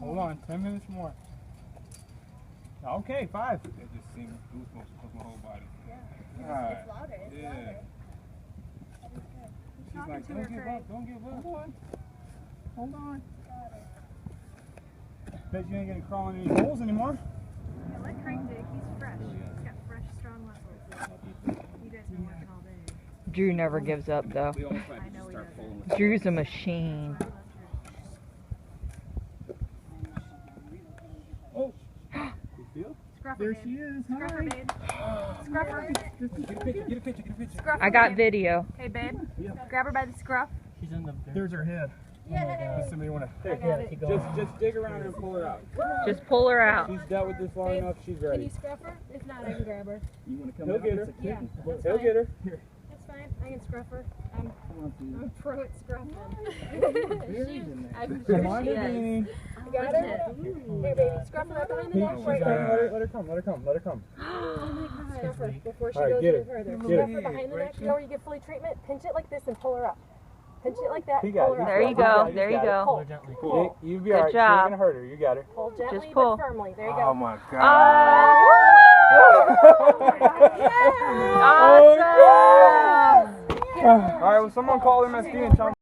Hold on, 10 minutes more. Okay, 5. It just seems goosebumps across my whole body. Yeah. It's louder. It's Yeah. louder. She's like, don't give up, don't give up. Hold on. Hold on. Bet you ain't gonna crawl in any holes anymore. Yeah, let Craig dig. He's fresh. He's got fresh, strong muscles. You guys been working all day. Drew never gives up, though. We almost tried I to know he start doesn't. pulling. Drew's a machine. Oh. You feel? Scruffer, There babe. she is. Scruffer, Hi. babe. Scruffer. Get a picture, get a picture, get a picture. Scruffer, I got babe. video. Hey, babe. Grab her by the scruff. She's in the. There's her head. Does somebody want to? I got it. Just dig around and pull her out. Just pull her out. She's dealt with this long enough, she's Can ready. you scruff her? If not, I can grab her. You want to come He'll out? get her. Yeah, that's He'll fine. get her. That's fine. I can scruff her. I'm pro at scruffing. I'm Come on, sure she is. Naveen. You got her? Here, baby. Scruff her right behind the neck. Right there. Let her come. Let her come. Let her come. Oh my God. Scruff her before she All right, goes get any her. further. Get Scruff her. her behind the neck. You know where you get fully treatment? Pinch it like this and pull her up. Pinch it like that. He and got pull it. her up. There you go. There you go. Pull. Gently. Pull. You'll be Good alright. She job. ain't gonna hurt her. You got her. Pull gently Just pull. but firmly. There you Oh go. my Oh! God. Awesome! Alright, well, someone call him and tell him.